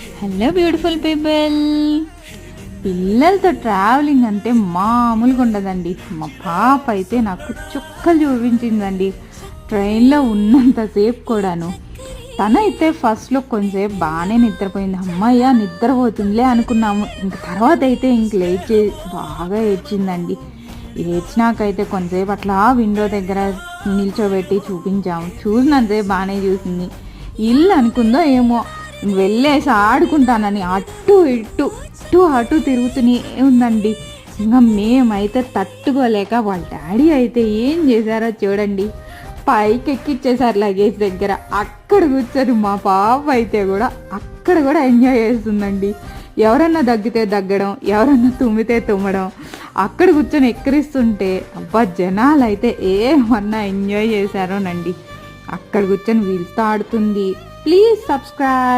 Hello beautiful people. పిల్లలతో travelling అంటే మామూలుగా ఉండదండి. మా పాప అయితే నాకు చుక్కలు చూపించిందండి ట్రైన్లో ఉన్నంతసేపు కూడాను. తనైతే ఫస్ట్లో కొంచెంసేపు బాగానే నిద్రపోయింది. అమ్మయ్య నిద్రపోతుందిలే అనుకున్నాము. ఇంక తర్వాత అయితే ఇంక లేచి బాగా ఏడ్చిందండి. ఏడ్చినాకైతే కొంచెంసేపు అట్లా విండో దగ్గర నిల్చోబెట్టి చూపించాము. చూసినంతసేపు బాగానే చూసింది. ఇల్లు అనుకుందో ఏమో వెళ్ళేసి ఆడుకుంటానని అటు ఇటు అటు తిరుగుతూనే ఉందండి. ఇంకా మేమైతే తట్టుకోలేక వాళ్ళ డాడీ అయితే ఏం చేశారో చూడండి, పైకి ఎక్కిచ్చేసారు లగేజ్ దగ్గర. అక్కడ కూర్చొని మా పాప అయితే కూడా అక్కడ కూడా ఎంజాయ్ చేస్తుందండి. ఎవరన్నా దగ్గితే దగ్గడం, ఎవరన్నా తుమ్మితే తుమ్మడం, అక్కడ కూర్చొని ఎక్కిరిస్తుంటే అబ్బా జనాలు అయితే ఏమన్నా ఎంజాయ్ చేశారోనండి. అక్కడ కూర్చొని వీల్స్తో ఆడుతుంది. Please subscribe.